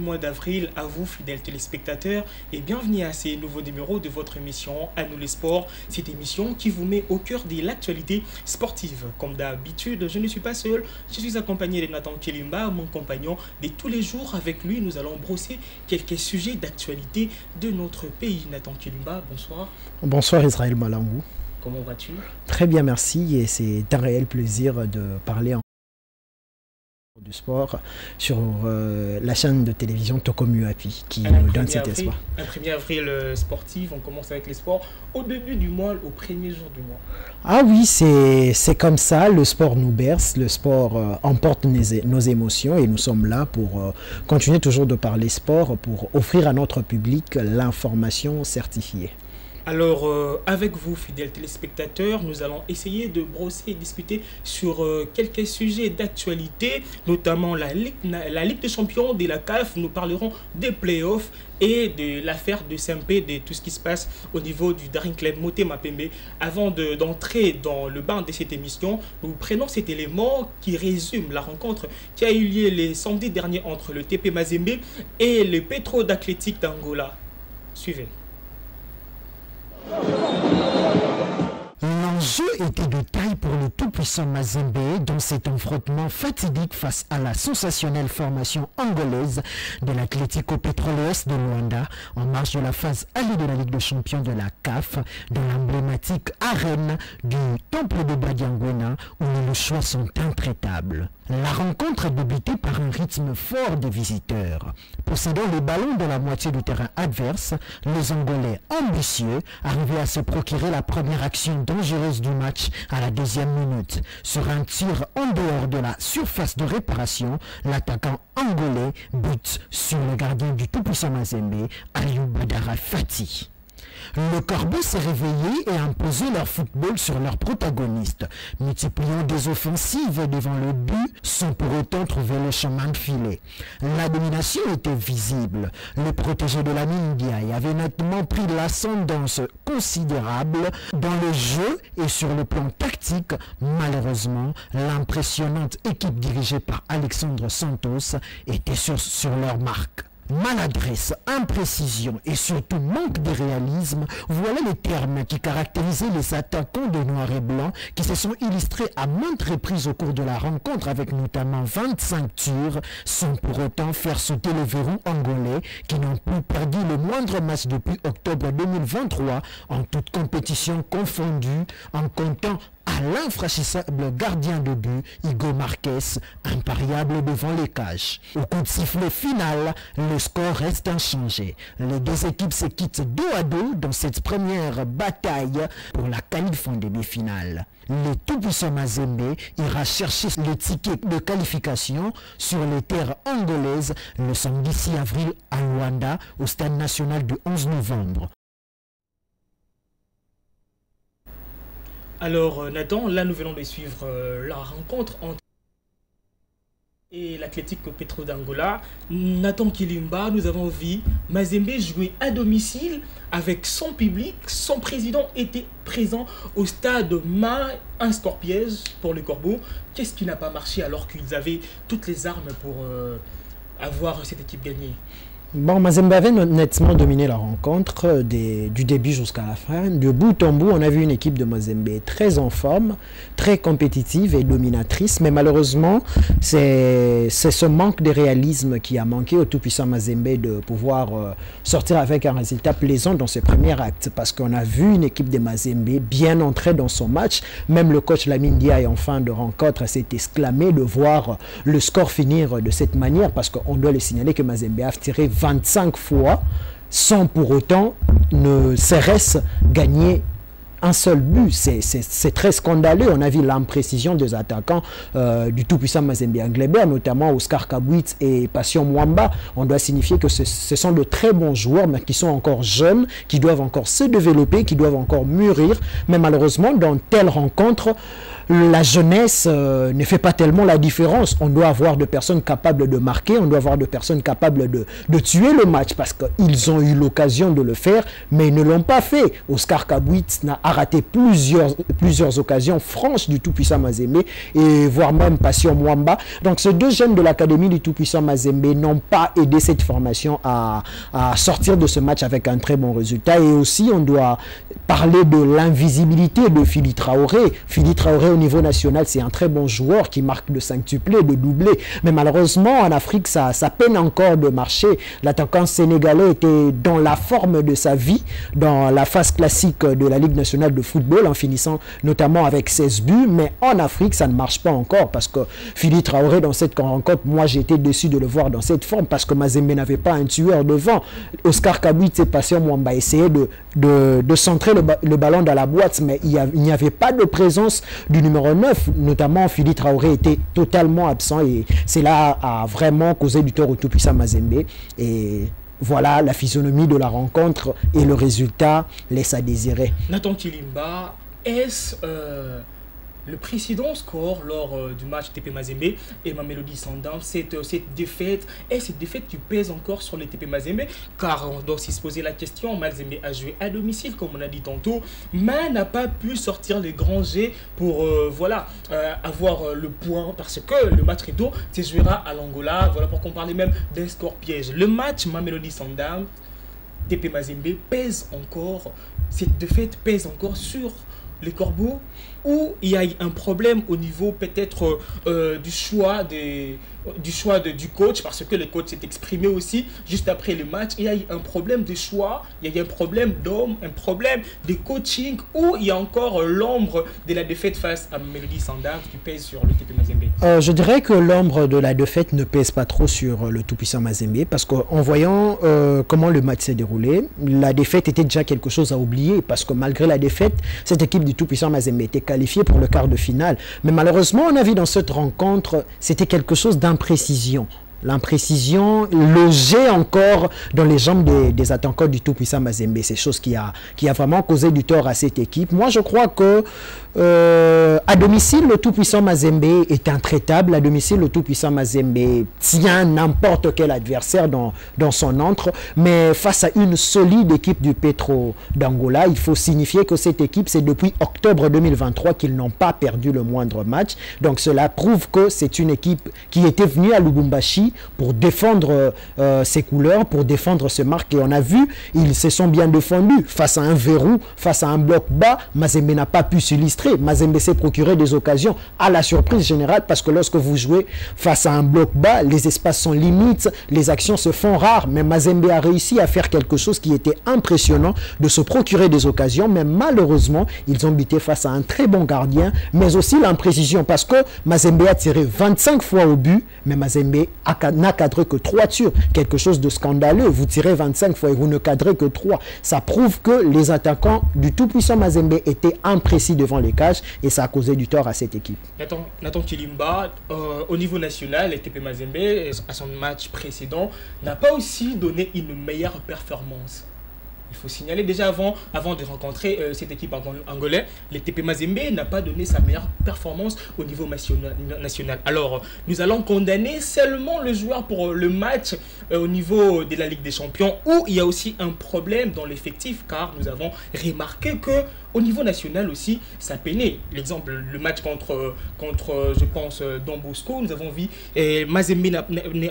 mois d'avril à vous, fidèles téléspectateurs, et bienvenue à ces nouveaux numéros de votre émission À nous les sports. Cette émission qui vous met au cœur de l'actualité sportive. Comme d'habitude, je ne suis pas seul, je suis accompagné de Nathan Kilimba, mon compagnon de tous les jours. Avec lui, nous allons brosser quelques sujets d'actualité de notre pays. Nathan Kilimba, bonsoir. Bonsoir Israël Malangou. Comment vas-tu? Très bien, merci. Et c'est un réel plaisir de parler du sport sur la chaîne de télévision Tokomuapi qui nous donne cet espoir. Un 1er avril sportif, on commence avec les sports au début du mois, au premier jour du mois. Ah oui, c'est comme ça, le sport nous berce, le sport emporte nos émotions et nous sommes là pour continuer toujours de parler sport, pour offrir à notre public l'information certifiée. Alors, avec vous, fidèles téléspectateurs, nous allons essayer de brosser et discuter sur quelques sujets d'actualité, notamment la Ligue des champions de la CAF. Nous parlerons des playoffs et de l'affaire de Saint-Pé, de tout ce qui se passe au niveau du Daring Club Motema Pembe. Avant d'entrer dans le bain de cette émission, nous prenons cet élément qui résume la rencontre qui a eu lieu les samedis derniers entre le TP Mazembe et le Petro d'Athlétique d'Angola. Suivez. L'enjeu était de taille pour le tout-puissant Mazembe dans cet affrontement fatidique face à la sensationnelle formation angolaise de l'Atlético Petroleros de Luanda en marge de la phase allée de la Ligue des champions de la CAF dans l'emblématique arène du Temple de Badiangwena où les choix sont intraitables. La rencontre a débuté par un rythme fort des visiteurs. Possédant les ballons de la moitié du terrain adverse, les Angolais ambitieux arrivaient à se procurer la première action dangereuse du match à la 2e minute. Sur un tir en dehors de la surface de réparation, l'attaquant angolais bute sur le gardien du tout-puissant Mazembe, Aliou Badara Fati. Le corbeau s'est réveillé et a imposé leur football sur leurs protagonistes, multipliant des offensives devant le but sans pour autant trouver le chemin de filet. La domination était visible. Le protégé de la Ndiaye avait nettement pris l'ascendance considérable dans le jeu et sur le plan tactique. Malheureusement, l'impressionnante équipe dirigée par Alexandre Santos était sur leur marque. Maladresse, imprécision et surtout manque de réalisme, voilà les termes qui caractérisaient les attaquants de noir et blanc qui se sont illustrés à maintes reprises au cours de la rencontre avec notamment 25 tirs sans pour autant faire sauter le verrou angolais qui n'ont plus perdu le moindre match depuis octobre 2023 en toute compétition confondue en comptant à l'infranchissable gardien de but, Hugo Marquez, impariable devant les cages. Au coup de sifflet final, le score reste inchangé. Les deux équipes se quittent dos à dos dans cette première bataille pour la qualif en demi-finale. Le tout-puissant Mazembe ira chercher le ticket de qualification sur les terres angolaises le samedi 6 avril à Luanda, au stade national du 11 novembre. Alors Nathan, là nous venons de suivre la rencontre entre et l'Atlético Petro d'Angola. Nathan Kilimba, nous avons vu Mazembe jouer à domicile avec son public. Son président était présent au stade un score piège pour le Corbeau. Qu'est-ce qui n'a pas marché alors qu'ils avaient toutes les armes pour avoir cette équipe gagnée? Bon, Mazembe avait nettement dominé la rencontre du début jusqu'à la fin. De bout en bout, on a vu une équipe de Mazembe très en forme, très compétitive et dominatrice. Mais malheureusement, c'est ce manque de réalisme qui a manqué au tout-puissant Mazembe de pouvoir sortir avec un résultat plaisant dans ce premier acte. Parce qu'on a vu une équipe de Mazembe bien entrée dans son match. Même le coach Lamine Ndiaye en fin de rencontre s'est exclamé de voir le score finir de cette manière. Parce qu'on doit le signaler que Mazembe a tiré 25 fois sans pour autant ne serait-ce gagner un seul but. C'est très scandaleux. On a vu l'imprécision des attaquants du tout-puissant Mazembe Anglebert, notamment Oscar Kabouit et Passion Mwamba. On doit signifier que ce sont de très bons joueurs, mais qui sont encore jeunes, qui doivent encore se développer, qui doivent encore mûrir. Mais malheureusement, dans telle rencontre, la jeunesse ne fait pas tellement la différence. On doit avoir de personnes capables de marquer, on doit avoir de personnes capables de tuer le match parce qu'ils ont eu l'occasion de le faire, mais ils ne l'ont pas fait. Oscar Kabouitz a raté plusieurs occasions franches du tout-puissant Mazembe et voire même Passion Mwamba. Donc ces deux jeunes de l'académie du tout-puissant Mazembe n'ont pas aidé cette formation à sortir de ce match avec un très bon résultat. Et aussi, on doit parler de l'invisibilité de Fili Traoré. Fili Traoré, au niveau national, c'est un très bon joueur qui marque de quintuplés, de doublés. Mais malheureusement, en Afrique, ça peine encore de marcher. L'attaquant sénégalais était dans la forme de sa vie, dans la phase classique de la Ligue nationale de football, en finissant notamment avec 16 buts. Mais en Afrique, ça ne marche pas encore parce que Fili Traoré, dans cette rencontre, moi, j'ai été déçu de le voir dans cette forme parce que Mazembe n'avait pas un tueur devant. Oscar Kabouitz et Patient Mwamba essayaient de centrer le ballon dans la boîte, mais il n'y avait pas de présence du numéro 9, notamment Fili Traoré était totalement absent et cela a vraiment causé du tort au tout-puissant Mazembe. Et voilà, la physionomie de la rencontre et le résultat laisse à désirer. Nathan Chilimba, est-ce le précédent score lors du match TP Mazembe et Mamelodi Sundowns, cette défaite qui pèse encore sur le TP Mazembe, car on doit aussi se poser la question. Mazembe a joué à domicile, comme on a dit tantôt, mais n'a pas pu sortir les grands jets pour avoir le point, parce que le match retour se jouera à l'Angola. Voilà pourquoi on parlait même d'un score piège. Le match Mamelodi Sundowns, TP Mazembe cette défaite pèse encore sur les Corbeaux, où il y a un problème au niveau peut-être du choix du coach, parce que le coach s'est exprimé aussi juste après le match. Il y a eu un problème de choix, il y a eu un problème d'homme, un problème de coaching, où il y a encore l'ombre de la défaite face à Mamelodi Sundowns qui pèse sur le TP Mazembe. Je dirais que l'ombre de la défaite ne pèse pas trop sur le tout-puissant Mazembe, parce qu'en voyant comment le match s'est déroulé, la défaite était déjà quelque chose à oublier, parce que malgré la défaite, cette équipe du tout-puissant Mazembe était qualifiée pour le quart de finale. Mais malheureusement, on a vu dans cette rencontre, c'était quelque chose d'imprécision. L'imprécision, le jet encore dans les jambes des attaquants du tout-puissant Mazembe. C'est chose qui a vraiment causé du tort à cette équipe. Moi, je crois que à domicile, le tout-puissant Mazembe est intraitable. À domicile, le tout-puissant Mazembe tient n'importe quel adversaire dans son antre. Mais face à une solide équipe du Petro d'Angola, il faut signifier que cette équipe, c'est depuis octobre 2023 qu'ils n'ont pas perdu le moindre match. Donc cela prouve que c'est une équipe qui était venue à Lubumbashi pour défendre ses couleurs, pour défendre ce marque. Et on a vu, ils se sont bien défendus. Face à un verrou, face à un bloc bas, Mazembe n'a pas pu s'illustrer. Mazembe s'est procuré des occasions à la surprise générale, parce que lorsque vous jouez face à un bloc bas, les espaces sont limites, les actions se font rares. Mais Mazembe a réussi à faire quelque chose qui était impressionnant, de se procurer des occasions. Mais malheureusement, ils ont buté face à un très bon gardien, mais aussi l'imprécision, parce que Mazembe a tiré 25 fois au but, mais Mazembe n'a cadré que 3 tirs, quelque chose de scandaleux. Vous tirez 25 fois et vous ne cadrez que 3. Ça prouve que les attaquants du tout-puissant Mazembe étaient imprécis devant les cages et ça a causé du tort à cette équipe. Nathan Chilimba, au niveau national, le TP Mazembe, à son match précédent, n'a pas aussi donné une meilleure performance. Il faut signaler déjà avant de rencontrer cette équipe angolaise, le TP Mazembe n'a pas donné sa meilleure performance au niveau national. Alors, nous allons condamner seulement le joueur pour le match au niveau de la Ligue des Champions, où il y a aussi un problème dans l'effectif, car nous avons remarqué que au niveau national aussi, ça peinait. L'exemple, le match contre je pense, Don Bosco, nous avons vu Mazembe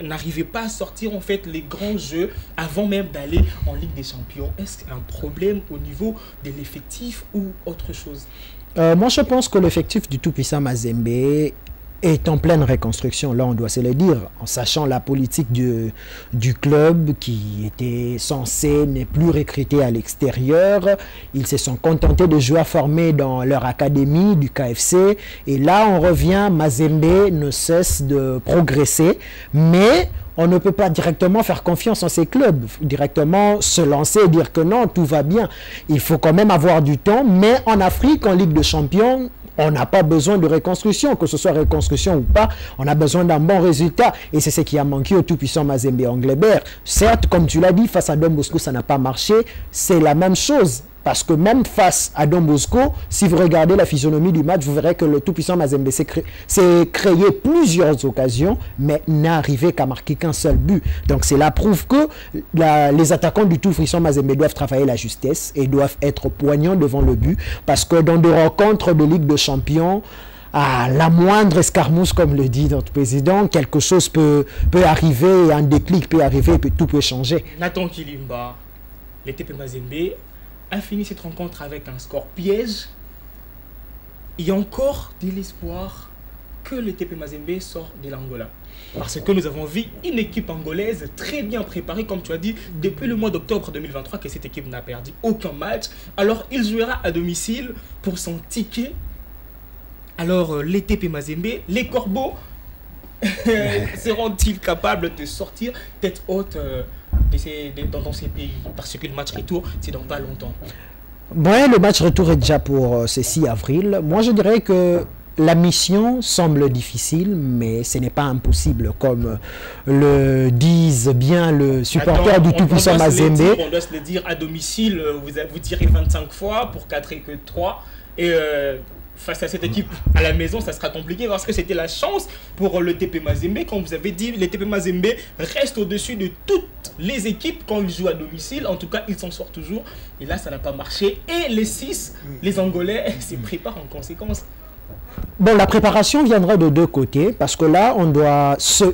n'arrivait pas à sortir en fait les grands jeux avant même d'aller en Ligue des Champions. Est-ce un problème au niveau de l'effectif ou autre chose? Moi, je pense que l'effectif du tout-puissant Mazembe est en pleine reconstruction, là on doit se le dire, en sachant la politique du club qui était censé ne plus recruter à l'extérieur. Ils se sont contentés de joueurs formés dans leur académie du KFC, et là on revient, Mazembe ne cesse de progresser, mais on ne peut pas directement faire confiance en ces clubs, directement se lancer et dire que non, tout va bien. Il faut quand même avoir du temps, mais en Afrique, en Ligue des Champions, on n'a pas besoin de reconstruction, que ce soit reconstruction ou pas, on a besoin d'un bon résultat. Et c'est ce qui a manqué au tout-puissant Mazembe Anglebert. Certes, comme tu l'as dit, face à Don Bosco, ça n'a pas marché. C'est la même chose Parce que même face à Don Bosco, si vous regardez la physionomie du match, vous verrez que le tout-puissant Mazembe s'est créé plusieurs occasions, mais n'a arrivé qu'à marquer qu'un seul but. Donc c'est la preuve que les attaquants du tout-puissant Mazembe doivent travailler la justesse et doivent être poignants devant le but. Parce que dans des rencontres de Ligue de Champions, à la moindre escarmouche, comme le dit notre président, quelque chose peut arriver, un déclic peut arriver, et tout peut changer. Nathan Kilimba, le TP Mazembe a fini cette rencontre avec un score piège. Il y a encore de l'espoir que le TP Mazembe sort de l'Angola. Parce que nous avons vu une équipe angolaise très bien préparée, comme tu as dit, depuis le mois d'octobre 2023, que cette équipe n'a perdu aucun match. Alors, il jouera à domicile pour son ticket. Alors, les TP Mazembe, les Corbeaux, seront-ils capables de sortir tête haute dans ces pays? Parce que le match retour, c'est dans pas longtemps. Ouais, le match retour est déjà pour ce 6 avril. Moi, je dirais que la mission semble difficile, mais ce n'est pas impossible, comme le disent bien le supporter du tout-puissant Mazembe. On doit se le dire à domicile, vous tirez 25 fois pour 4 et que 3. Et face à cette équipe à la maison, ça sera compliqué parce que c'était la chance pour le TP Mazembe. Comme vous avez dit, le TP Mazembe reste au-dessus de toutes les équipes quand ils jouent à domicile. En tout cas, ils s'en sortent toujours. Et là, ça n'a pas marché. Et les 6, les Angolais, se préparent en conséquence. Bon, la préparation viendra de deux côtés, parce que là,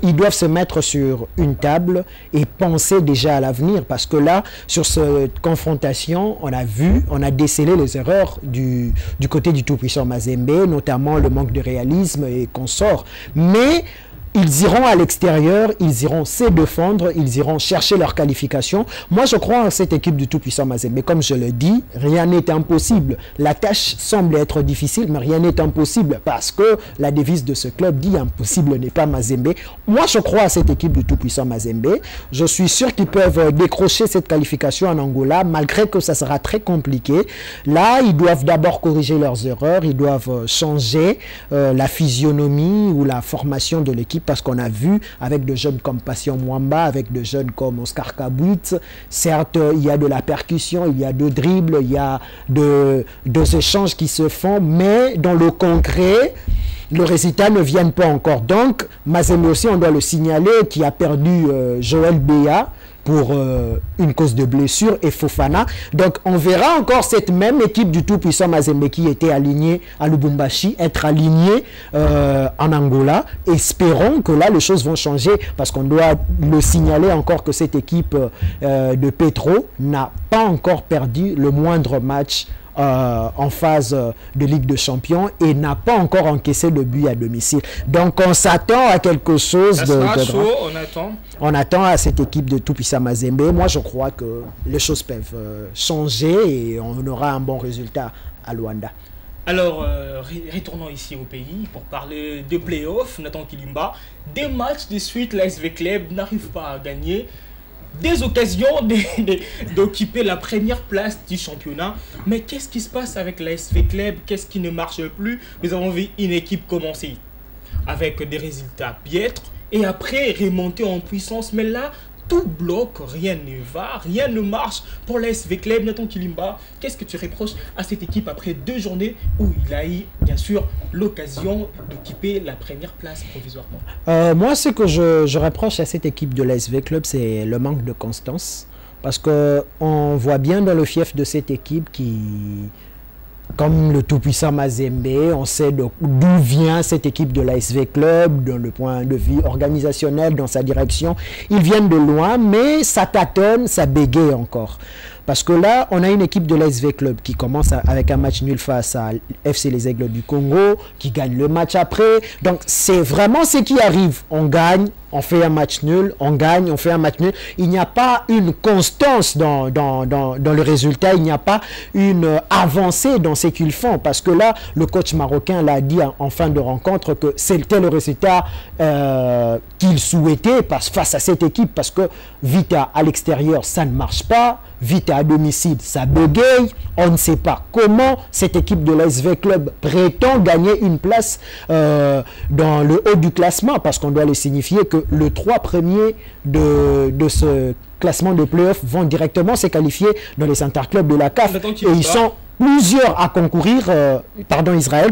ils doivent se mettre sur une table et penser déjà à l'avenir, parce que là, sur cette confrontation, on a décelé les erreurs du côté du tout-puissant Mazembe, notamment le manque de réalisme et consorts. Mais ils iront à l'extérieur, ils iront se défendre, ils iront chercher leur qualification. Moi, je crois en cette équipe du tout-puissant Mazembe. Mais comme je le dis, rien n'est impossible. La tâche semble être difficile, mais rien n'est impossible parce que la devise de ce club dit « Impossible n'est pas Mazembe ». Moi, je crois à cette équipe du tout-puissant Mazembe. Je suis sûr qu'ils peuvent décrocher cette qualification en Angola, malgré que ça sera très compliqué. Là, ils doivent d'abord corriger leurs erreurs, ils doivent changer la physionomie ou la formation de l'équipe. Parce qu'on a vu avec de jeunes comme Passion Mwamba, avec de jeunes comme Oscar Kabouit, certes, il y a de la percussion, il y a de dribbles, il y a deux échanges qui se font, mais dans le concret, le résultat ne vient pas encore. Donc, Mazembe aussi, on doit le signaler, qui a perdu Joël Béa pour une cause de blessure et Fofana. Donc, on verra encore cette même équipe du tout-puissant Mazembe qui était alignée à Lubumbashi, être alignée en Angola. Espérons que là, les choses vont changer parce qu'on doit le signaler encore que cette équipe de Petro n'a pas encore perdu le moindre match en phase de Ligue de Champions et n'a pas encore encaissé de but à domicile. Donc on s'attend à quelque chose de chaud, on attend. On attend à cette équipe de tout-puissant Mazembe. Moi je crois que les choses peuvent changer et on aura un bon résultat à Luanda. Alors, retournons ici au pays pour parler de playoffs. Nathan Kilimba, des matchs de suite, l'ASV Club n'arrive pas à gagner. Des occasions d'occuper la première place du championnat. Mais qu'est-ce qui se passe avec l'ASV Club? Qu'est-ce qui ne marche plus? Nous avons vu une équipe commencer avec des résultats piètres et après remonter en puissance. Mais là, tout bloque, rien ne va, rien ne marche pour l'ASV Club. Nathan Kilimba, qu'est-ce que tu reproches à cette équipe après 2 journées où il a eu, bien sûr, l'occasion d'occuper la première place provisoirement? Moi, ce que je reproche à cette équipe de l'ASV Club, c'est le manque de constance. Parce qu'on voit bien dans le fief de cette équipe qui... Comme le tout-puissant Mazembe, on sait d'où vient cette équipe de l'ASV Club, dans le point de vue organisationnel, dans sa direction. Ils viennent de loin, mais ça tâtonne, ça bégaye encore. Parce que là, on a une équipe de l'ASV Club qui commence avec un match nul face à FC Les Aigles du Congo, qui gagne le match après. Donc, c'est vraiment ce qui arrive. On gagne, on fait un match nul, on gagne, on fait un match nul. Il n'y a pas une constance dans le résultat, il n'y a pas une avancée dans ce qu'ils font. Parce que là, le coach marocain l'a dit en fin de rencontre que c'était le résultat qu'il souhaitait face à cette équipe. Parce que Vita à l'extérieur, ça ne marche pas. Vita à domicile, ça bégaye. On ne sait pas comment cette équipe de l'ASV Club prétend gagner une place dans le haut du classement. Parce qu'on doit le signifier que le 3 premiers de ce classement de playoff vont directement se qualifier dans les interclubs de la CAF. Et ils sont plusieurs à concourir,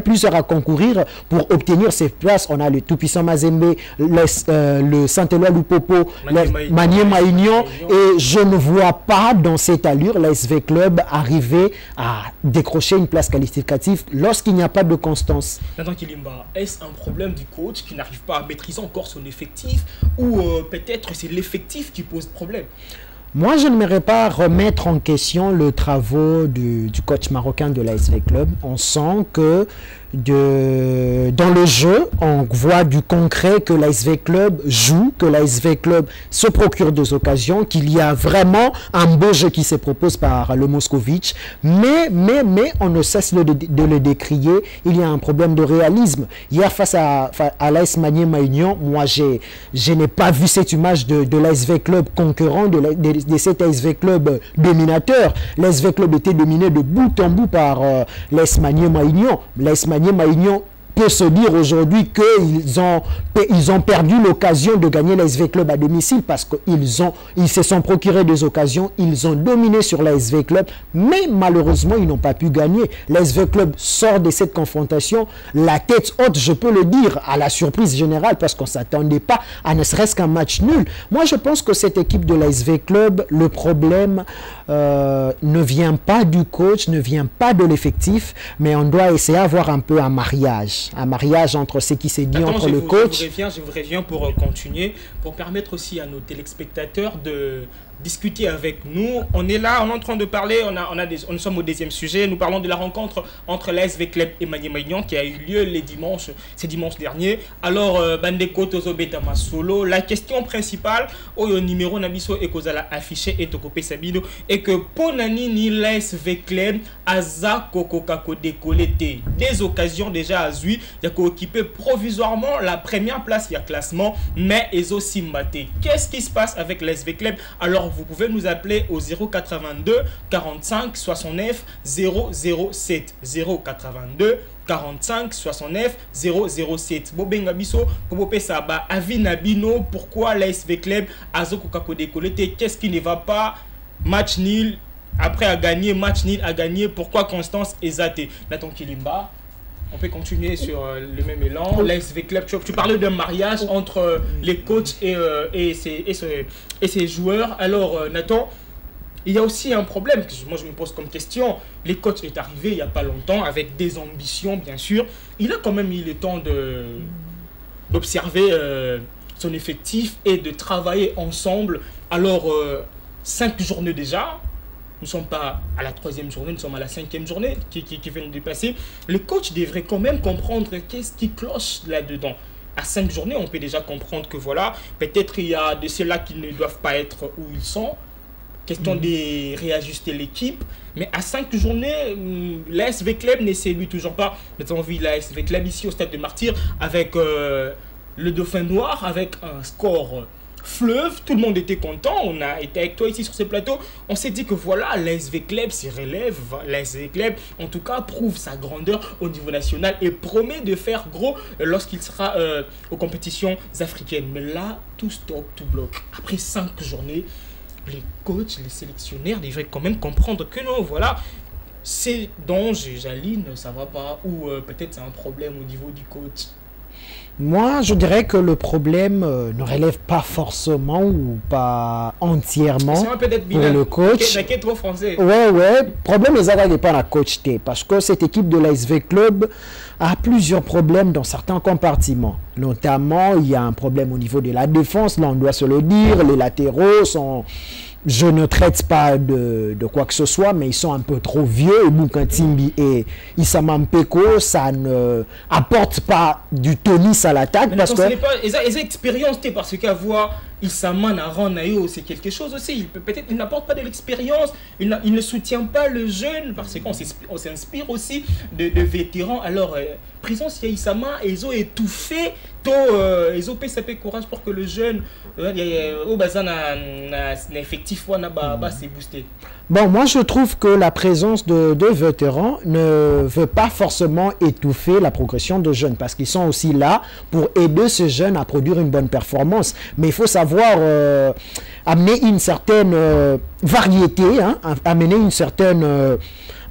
plusieurs à concourir pour obtenir ces places. On a le tout-puissant Mazembe, le Saint-Éloi Lupopo, Maniema Maïnion, et je ne vois pas dans cette allure la SV Club arriver à décrocher une place qualificative lorsqu'il n'y a pas de constance. Nathan Kilimba, est-ce un problème du coach qui n'arrive pas à maîtriser encore son effectif, ou peut-être c'est l'effectif qui pose problème? Moi, je n'aimerais pas remettre en question le travail du coach marocain de l'ASV Club. On sent que dans le jeu, on voit du concret, que l'ASV Club joue, que l'ASV Club se procure des occasions, qu'il y a vraiment un beau jeu qui se propose par le Moscovitch. Mais on ne cesse de le décrier. Il y a un problème de réalisme. Hier, face à l'AS Maniema Union, moi, je n'ai pas vu cette image de l'ASV Club concurrent, de cet ASV Club dominateur. L'ASV Club était dominé de bout en bout par l'AS Maniema Union. L'AS Maniema Union peut se dire aujourd'hui qu'ils ont perdu l'occasion de gagner l'ASV Club à domicile parce qu'ils se sont procurés des occasions, ils ont dominé sur l'ASV Club, mais malheureusement ils n'ont pas pu gagner. L'ASV Club sort de cette confrontation la tête haute, je peux le dire, à la surprise générale parce qu'on ne s'attendait pas à ne serait-ce qu'un match nul. Moi je pense que cette équipe de l'ASV Club, le problème ne vient pas du coach, ne vient pas de l'effectif, mais on doit essayer d'avoir un peu un mariage entre ce qui s'est dit entre le coach. Je vous reviens pour continuer, pour permettre aussi à nos téléspectateurs de discuter avec nous. On est là, on est en train de parler, nous sommes au deuxième sujet, nous parlons de la rencontre entre l'ASV Club et Maniema Union qui a eu lieu ce dimanche dernier. Alors, Bandeko Tozobeta Masolo, la question principale, au numéro Nabiso et Kozala affiché et Tokope Sabino, est que Ponani ni l'ASV Club Aza Kokokako décolleté. Des occasions déjà à Zui, il y a occupé provisoirement la première place, il y a classement, mais ils ont simbaté. Qu'est-ce qui se passe avec l'ASV Club? Alors, vous pouvez nous appeler au 082 45 69 007 082 45 69 007. Bobenga biso Popope Saba Avinabino, pourquoi l'ASV Club Azo Kokako décolleté? Qu'est-ce qui ne va pas? Match nul après à gagner, match nul à gagner, pourquoi Constance Ezate? Nathan Kilimba, on peut continuer sur le même élan. L'ASV Club, tu parlais d'un mariage entre les coachs et ses joueurs. Alors, Nathan, il y a aussi un problème que moi je me pose comme question. Les coachs est arrivé il n'y a pas longtemps avec des ambitions, bien sûr. Il a quand même eu le temps d'observer son effectif et de travailler ensemble. Alors, 5 journées déjà. Nous ne sommes pas à la 3e journée, nous sommes à la 5e journée qui vient de passer. Le coach devrait quand même comprendre qu'est-ce qui cloche là-dedans. À 5 journées, on peut déjà comprendre que voilà, peut-être il y a de ceux-là qui ne doivent pas être où ils sont. Question de réajuster l'équipe. Mais à 5 journées, l'ASV Club ne séduit toujours pas. Nous avons vu l'ASV Club ici au stade de Martyrs avec le Dauphin Noir, avec un score fleuve, tout le monde était content. On a été avec toi ici sur ce plateau, on s'est dit que voilà, l'ASV Club s'y relève, l'ASV Club en tout cas prouve sa grandeur au niveau national et promet de faire gros lorsqu'il sera aux compétitions africaines. Mais là, tout stop, tout bloque. Après 5 journées, les coachs, les sélectionnaires devraient quand même comprendre que non, voilà, c'est donc Jaline, ça va pas, ou peut-être c'est un problème au niveau du coach. Moi, je dirais que le problème ne relève pas forcément ou pas entièrement pour le coach. Trop français. Ouais. Problème, les attaques n'est pas la coach T. Parce que cette équipe de l'ASV Club a plusieurs problèmes dans certains compartiments. Notamment, il y a un problème au niveau de la défense. Là, on doit se le dire. Les latéraux sont... Je ne traite pas de quoi que ce soit, mais ils sont un peu trop vieux. Et Bukatimbi et Issama Mpeko, ça ne apporte pas du tonus à l'attaque. Parce que ils ont expérience, parce qu'avoir Issama Nayo, c'est quelque chose aussi. Peut-être il n'apporte pas de l'expérience, il ne soutient pas le jeune, parce qu'on s'inspire aussi de vétérans. Alors, présence, il y a Issama, ils ont étouffé, ils ont fait courage pour que le jeune, au bazar, effectivement, c'est boosté. Bon, moi je trouve que la présence de vétérans ne veut pas forcément étouffer la progression de jeunes parce qu'ils sont aussi là pour aider ces jeunes à produire une bonne performance. Mais il faut savoir amener une certaine variété, hein, amener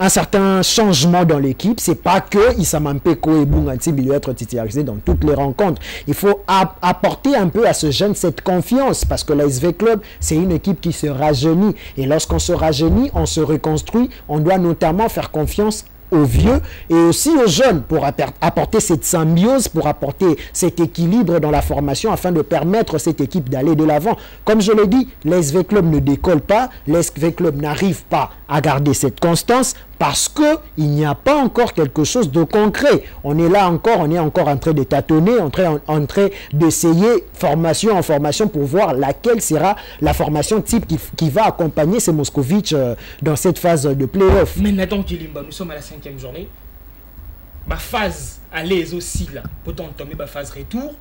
un certain changement dans l'équipe. C'est pas que Issa Mampeko et Bunganti doivent être titularisés dans toutes les rencontres. Il faut apporter un peu à ce jeune cette confiance, parce que l'ASV Club, c'est une équipe qui se rajeunit. Et lorsqu'on se rajeunit, on se reconstruit. On doit notamment faire confiance aux vieux et aussi aux jeunes pour apporter cette symbiose, pour apporter cet équilibre dans la formation afin de permettre à cette équipe d'aller de l'avant. Comme je l'ai dit, l'SV Club ne décolle pas, l'SV Club n'arrive pas à garder cette constance parce qu'il n'y a pas encore quelque chose de concret. On est encore en train de tâtonner, en train d'essayer formation en formation pour voir laquelle sera la formation type qui va accompagner ces Moscovitch dans cette phase de play-off. Mais Nathan Kilimba, nous sommes à la 5e journée. Ma phase aller aussi là, pourtant tomber ma phase retour.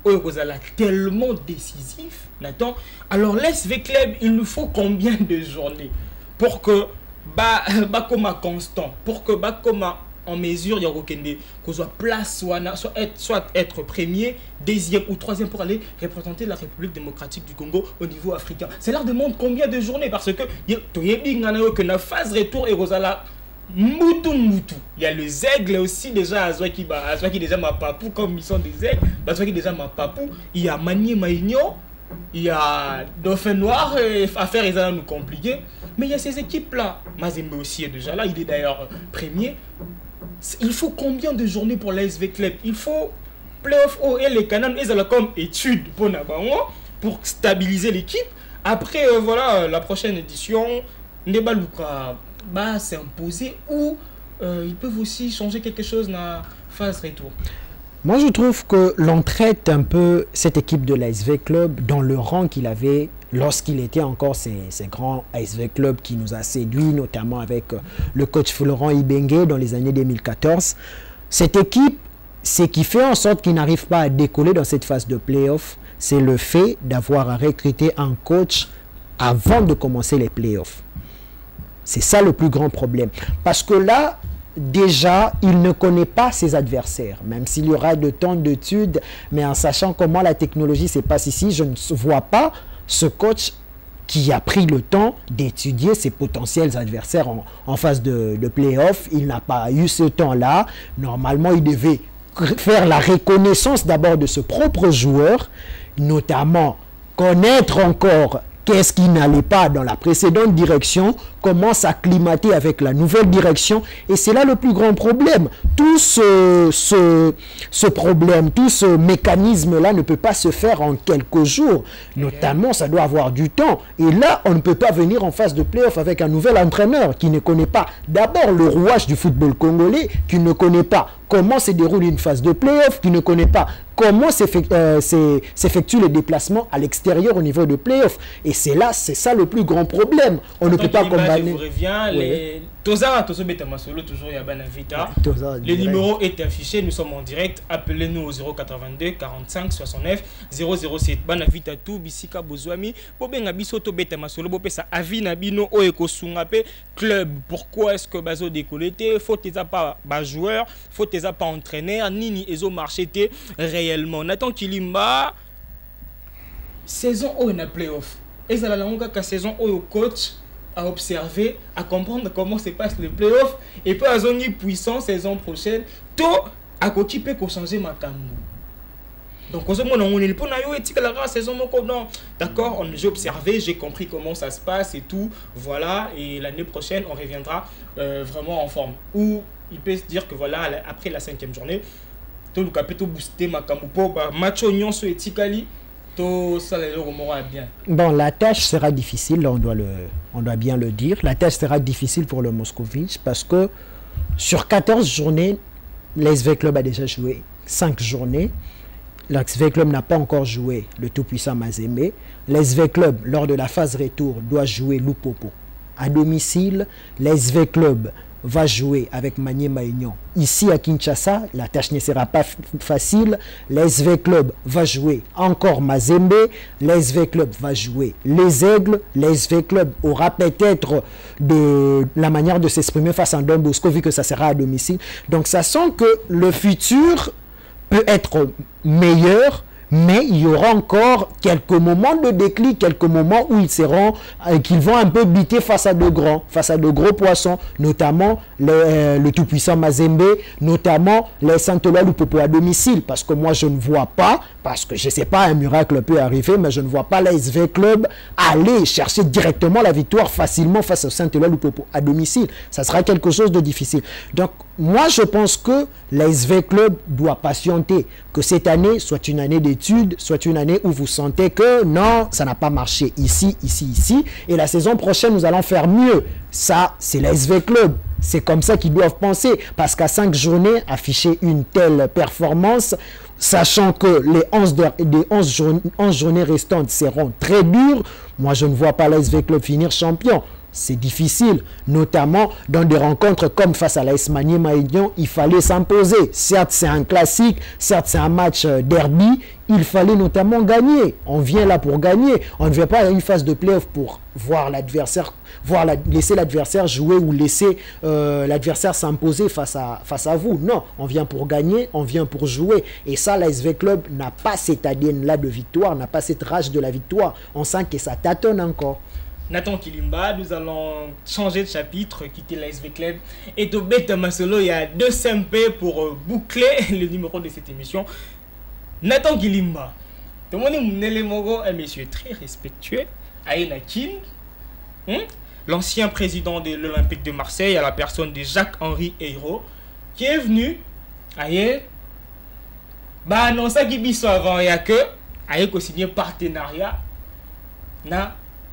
Vous allez tellement décisif, Nathan. Alors l'SV Club, il nous faut combien de journées pour que comme constant, pour que comme en mesure il y a qu'on soit place soit être premier, deuxième ou troisième pour aller représenter la République démocratique du Congo au niveau africain. Cela demande combien de journées, parce que la phase retour et Rosala Moutou. Il y a les aigles aussi déjà, qui déjà ma papou, comme ils sont des aigles, qui déjà ma papou, il y a Manier Maïgnon, il y a Dauphin Noir, affaire est nous compliquée. Mais il y a ces équipes-là. Mazembe aussi est déjà là, il est d'ailleurs premier. Il faut combien de journées pour l'ASV Club? Il faut playoff et les Canadiens, ils ont comme étude pour stabiliser l'équipe. Après, voilà, la prochaine édition, Nebaluka va s'imposer ou ils peuvent aussi changer quelque chose dans la phase retour. Moi, je trouve que l'on traite un peu cette équipe de l'ASV Club dans le rang qu'il avait lorsqu'il était encore ces grands ASV Club qui nous a séduits, notamment avec le coach Florent Ibenge dans les années 2014. Cette équipe, ce qui fait en sorte qu'il n'arrive pas à décoller dans cette phase de play-off, c'est le fait d'avoir recruté un coach avant de commencer les play-offs. C'est ça le plus grand problème. Parce que là, déjà, il ne connaît pas ses adversaires, même s'il y aura de temps d'études, mais en sachant comment la technologie se passe ici, je ne vois pas ce coach qui a pris le temps d'étudier ses potentiels adversaires en phase de play-off. Il n'a pas eu ce temps-là. Normalement, il devait faire la reconnaissance d'abord de ce propre joueur, notamment connaître encore qu'est-ce qui n'allait pas dans la précédente direction, comment s'acclimater avec la nouvelle direction. Et c'est là le plus grand problème. Tout ce problème, tout ce mécanisme-là ne peut pas se faire en quelques jours. Notamment, ça doit avoir du temps. Et là, on ne peut pas venir en phase de play-off avec un nouvel entraîneur qui ne connaît pas d'abord le rouage du football congolais, qui ne connaît pas comment se déroule une phase de play-off, qui ne connaît pas comment s'effectuent les déplacements à l'extérieur au niveau de play-off. Et c'est ça le plus grand problème. On ne peut pas combattre. Je vous reviens, les le numéro est affiché, nous sommes en direct. Appelez-nous au 082 45 69 007. Banavita tout bisika bozwami bobenga biso to beta masolo bopesa avi na bino o ekosunga pe club. Pourquoi est-ce que bazo décolleté? Faut tes pas ba joueur, faut tes pas entraîneur, nini ezo marché réellement. Nathan Kilimba saison o na playoff. Et ça la longa ka saison o coach à observer, à comprendre comment se passe le playoff et puis à zone puissance saison prochaine tout à côté peut changer ma camou. Donc on est pour la saison d'accord, j'ai observé, j'ai compris comment ça se passe et tout, voilà, et l'année prochaine on reviendra vraiment en forme. Ou il peut se dire que voilà, après la 5e journée tout le capito booster ma camou pour match oignon sur Etikali. Bon, la tâche sera difficile, on doit bien le dire. La tâche sera difficile pour le Moscovitch parce que sur 14 journées, l'SV Club a déjà joué 5 journées. L'SV Club n'a pas encore joué le tout-puissant Mazembe. L'SV Club, lors de la phase retour, doit jouer Lupopo. À domicile, l'SV Club va jouer avec Manier Maïgnon. Ici à Kinshasa, la tâche ne sera pas facile. L'SV Club va jouer encore Mazembe. L'SV Club va jouer les Aigles. L'SV Club aura peut-être de la manière de s'exprimer face à Don Bosco vu que ça sera à domicile. Donc ça sent que le futur peut être meilleur, Mais il y aura encore quelques moments de déclic, quelques moments où qu'ils vont un peu buter face à de gros poissons, notamment le tout-puissant Mazembe, notamment les Saint-Eloi Lupopo à domicile. Parce que moi, je ne vois pas, parce que je ne sais pas, un miracle peut arriver, mais je ne vois pas l'ASV Club aller chercher directement la victoire facilement face au Saint-Eloi Lupopo à domicile. Ça sera quelque chose de difficile. Donc, moi, je pense que l'ASV Club doit patienter, que cette année soit une année d'études, soit une année où vous sentez que non, ça n'a pas marché ici, et la saison prochaine, nous allons faire mieux. Ça, c'est l'ASV Club. C'est comme ça qu'ils doivent penser, parce qu'à 5 journées, afficher une telle performance, sachant que les 11 journées restantes seront très dures, moi, je ne vois pas l'ASV Club finir champion. C'est difficile, notamment dans des rencontres comme face à l'AS Maniema Union, il fallait s'imposer. Certes, c'est un classique, certes, c'est un match derby, il fallait notamment gagner. On vient là pour gagner. On ne vient pas à une phase de play-off pour voir l'adversaire, laisser l'adversaire jouer ou laisser l'adversaire s'imposer face à vous. Non, on vient pour gagner, on vient pour jouer. Et ça, l'ASV Club n'a pas cet ADN-là de victoire, n'a pas cette rage de la victoire. On sent que ça tâtonne encore. Nathan Kilimba, nous allons changer de chapitre, quitter l'ASV Club et Tobeta Masolo. Il y a 2 SMP pour boucler le numéro de cette émission. Nathan Kilimba, tout le monde est un monsieur très respectueux, Aïna Kin, l'ancien président de l'Olympique de Marseille, à la personne de Jacques-Henri Eyraud, qui est venu, annoncer qu'il y avant, il y a que, signé partenariat,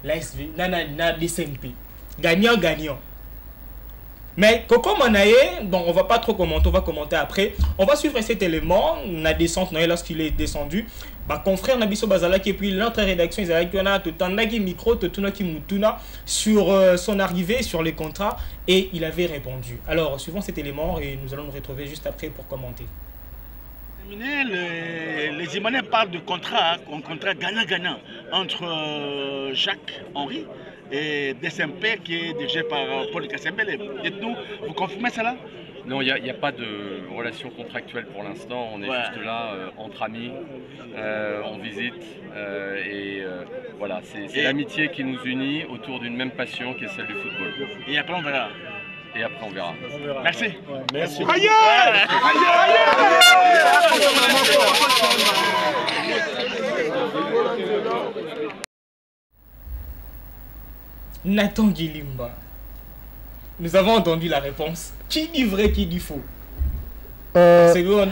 l'ASV, na DCMP. Gagnant. Mais Coco Manaye, bon, on va pas trop commenter, on va commenter après. On va suivre cet élément, la descente, lorsqu'il est descendu. Confrère Nabiso Bazalaki et puis notre rédaction, ils ont tout un micro, tout un sur son arrivée, sur les contrats, et il avait répondu. Alors, suivons cet élément et nous allons nous retrouver juste après pour commenter. Les Imanais parlent de contrat, un contrat gagnant-gagnant entre Jacques-Henri et DSMP qui est dirigé par Paul Kassembele. Dites-nous, vous confirmez cela? Non, il n'y a pas de relation contractuelle pour l'instant. On est juste là entre amis, on visite voilà, c'est l'amitié qui nous unit autour d'une même passion qui est celle du football. Et après on verra. Merci. Ouais, merci. Nathan Kilimba. Nous avons entendu la réponse. Qui dit vrai, qui dit faux? C'est bon.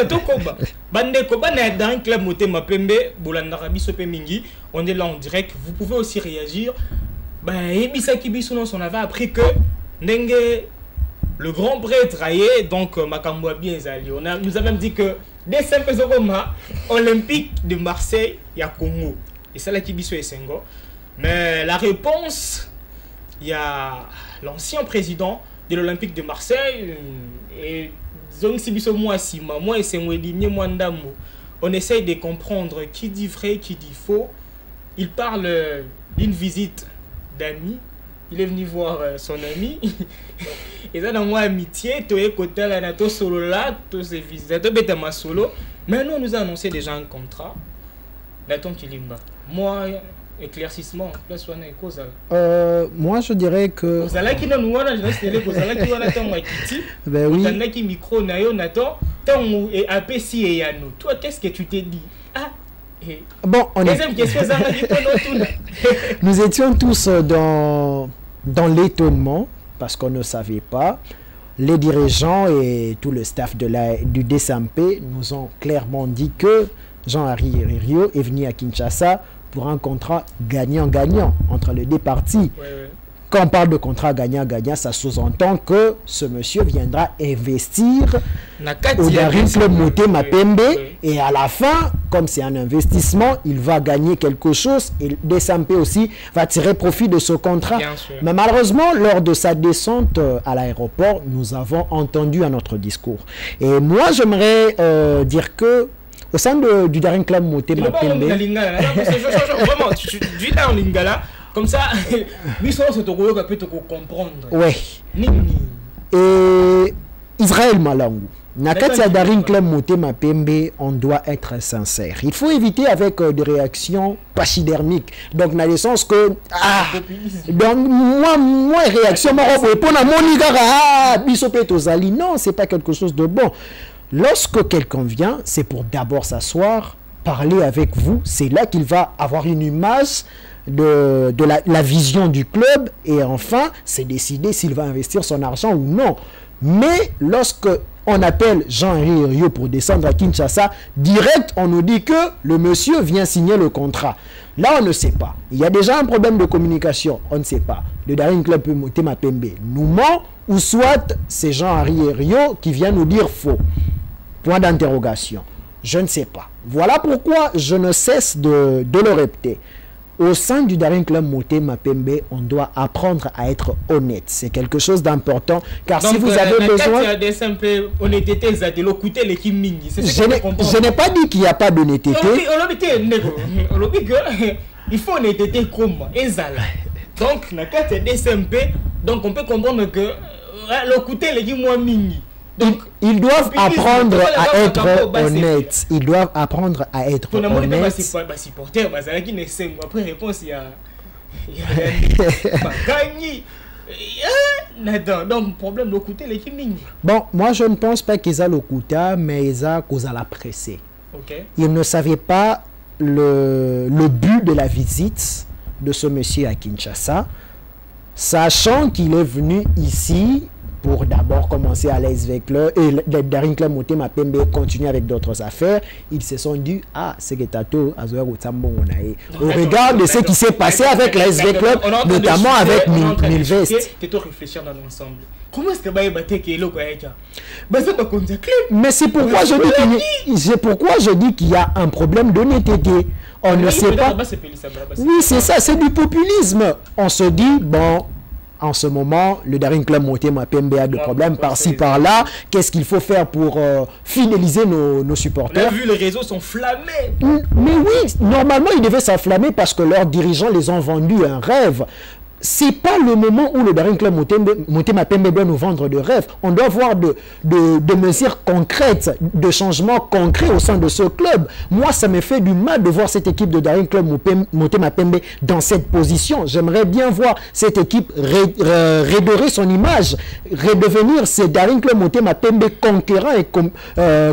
Tokoba. Dans un club Motema Pembe, Bolandarabi Sopemingi, on est là en direct. Vous pouvez aussi réagir. Ebisa Kibisu, on avait appris que le grand prêtre donc Makambo bien Zali. Nous a même dit que des simples Olympique de Marseille, il y a Congo. Et ça là qui biso et Sengo. Mais la réponse, il y a l'ancien président de l'Olympique de Marseille et Zong Sibiso moi et Sengo moi Ndamo. On essaye de comprendre qui dit vrai, qui dit faux. Il parle d'une visite d'amis. Il est venu voir son ami. Et ça dans moi amitié, tu es côté là, tu solo là, tu es visité, tu es solo. Maintenant, on nous a annoncé déjà un contrat. Nathan Kilimba. Moi, éclaircissement, place on est cause. Moi, je dirais que. Vous allez qui nous voit, je vais vous allez qui voit Nathan Wakiti. Ben oui. Vous allez qui micro nayo Nathan. Tant et APC et Yano. Toi, qu'est-ce que tu t'es dit? Bon, deuxième question, ça m'a dit nous étions tous dans l'étonnement parce qu'on ne savait pas. Les dirigeants et tout le staff du DSMP nous ont clairement dit que Jean-Henri Rio est venu à Kinshasa pour un contrat gagnant-gagnant entre les deux parties. Ouais. Quand on parle de contrat gagnant-gagnant, ça sous-entend que ce monsieur viendra investir au Daring Club Motema Pembe et à la fin, comme c'est un investissement, il va gagner quelque chose et DSMP aussi va tirer profit de ce contrat. Mais malheureusement, lors de sa descente à l'aéroport, nous avons entendu un autre discours. Et moi, j'aimerais dire que au sein du Daring Club Motema Pembe... Vraiment, tu dis là en lingala. Comme ça, se comprendre. Oui. Et Israël Malangu, Nakati Daring Club Motema Pembe, on doit être sincère. Il faut éviter avec des réactions pachydermiques. Donc, dans le sens que, donc, moi, réaction, non, c'est pas quelque chose de bon. Lorsque quelqu'un vient, c'est pour d'abord s'asseoir, parler avec vous. C'est là qu'il va avoir une image de la vision du club. Et enfin, c'est décider s'il va investir son argent ou non. Mais lorsque on appelle Jean-Henri Rio pour descendre à Kinshasa, direct, on nous dit que le monsieur vient signer le contrat. Là, on ne sait pas. Il y a déjà un problème de communication. On ne sait pas. Le Daring Club Motema Pembe nous ment, ou soit c'est Jean-Henri Rio qui vient nous dire faux. Point d'interrogation. Je ne sais pas. Voilà pourquoi je ne cesse de le répéter. Au sein du Daring Club Motema Pembe, on doit apprendre à être honnête. C'est quelque chose d'important. Car donc, si vous avez besoin... Je n'ai pas dit qu'il n'y a pas d'honnêteté. Il faut honnêteté comme donc, on peut comprendre que donc, ils doivent apprendre à être honnêtes. Ils doivent apprendre à être honnêtes. Après réponse, il y a donc problème de côté les kiming. Bon, moi je ne pense pas qu'ils aient le quota, mais ils ont cause à la presser. Ils ne savaient pas le but de la visite de ce monsieur à Kinshasa, sachant qu'il est venu ici pour d'abord commencer à l'ASV Club et le Daring Club Motema Pembe continuer avec d'autres affaires. Ils se sont dit, c'est que Tato Azoua Routsambo au regard de ce qui s'est passé avec l'ASV Club, notamment avec Milvest. Réfléchir dans l'ensemble. Comment est-ce que mais c'est pourquoi je dis qu'il y a un problème d'honnêteté. On ne sait pas. Oui, c'est ça, c'est du populisme. On se dit, bon, en ce moment, le Daring Club Motema Pembe a des problèmes par-ci, par-là. Qu'est-ce qu'il faut faire pour fidéliser nos supporters? On a vu, les réseaux sont flammés. Mais oui, normalement, ils devaient s'enflammer parce que leurs dirigeants les ont vendus un rêve. C'est pas le moment où le Daring Club Motema Pembe doit nous vendre de rêves. On doit voir de mesures concrètes, de changements concrets au sein de ce club. Moi, ça me fait du mal de voir cette équipe de Daring Club Motema Pembe dans cette position. J'aimerais bien voir cette équipe redorer son image, redevenir ce Daring Club Motema Pembe conquérant et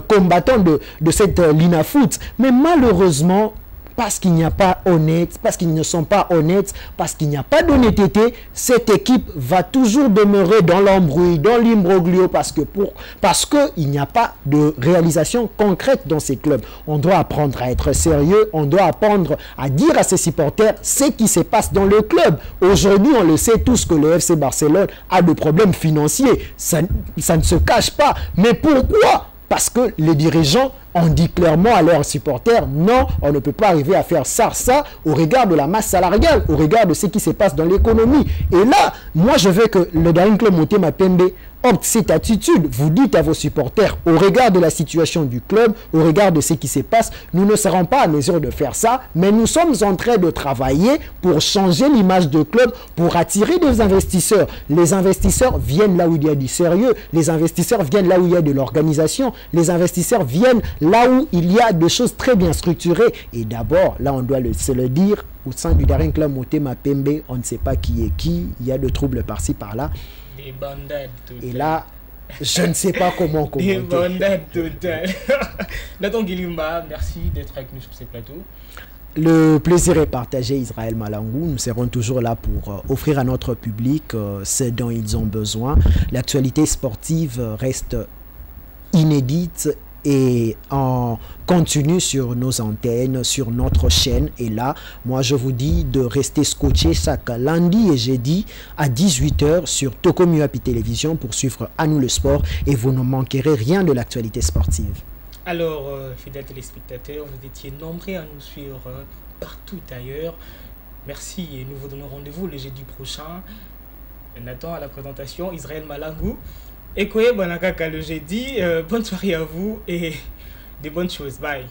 combattant de cette Lina Foot. Mais malheureusement, parce qu'il n'y a pas honnête, parce qu'ils ne sont pas honnêtes, parce qu'il n'y a pas d'honnêteté, cette équipe va toujours demeurer dans l'embrouille, dans l'imbroglio, parce qu'il n'y a pas de réalisation concrète dans ces clubs. On doit apprendre à être sérieux, on doit apprendre à dire à ses supporters ce qui se passe dans le club. Aujourd'hui, on le sait tous que le FC Barcelone a des problèmes financiers. Ça ne se cache pas. Mais pourquoi? Parce que les dirigeants ont dit clairement à leurs supporters, non, on ne peut pas arriver à faire ça au regard de la masse salariale, au regard de ce qui se passe dans l'économie. Et là, moi je veux que le Daring Club Motema Pembe opte cette attitude. Vous dites à vos supporters, au regard de la situation du club, au regard de ce qui se passe, nous ne serons pas à mesure de faire ça, mais nous sommes en train de travailler pour changer l'image du club, pour attirer des investisseurs. Les investisseurs viennent là où il y a du sérieux, les investisseurs viennent là où il y a de l'organisation, les investisseurs viennent là où il y a des choses très bien structurées. Et d'abord, là on doit se le dire, au sein du Daring Club Motema Pembe, on ne sait pas qui est qui, il y a de troubles par-ci par-là. Des bandades totales. Et là, je ne sais pas comment commenter. Des bandades totales. Nathan Guilimba, merci d'être avec nous sur ce plateau. Le plaisir est partagé, Israël Malangou. Nous serons toujours là pour offrir à notre public ce dont ils ont besoin. L'actualité sportive reste inédite et en continu sur nos antennes, sur notre chaîne. Et là, moi je vous dis de rester scotché chaque lundi et jeudi à 18 h sur Tokomu Happy Télévision pour suivre À nous le sport et vous ne manquerez rien de l'actualité sportive. Alors, fidèles téléspectateurs, vous étiez nombreux à nous suivre partout ailleurs. Merci et nous vous donnons rendez-vous le jeudi prochain. Nathan à la présentation, Israël Malangou. Ekoye Banakaka le jeudi. Bonne soirée à vous et des bonnes choses. Bye.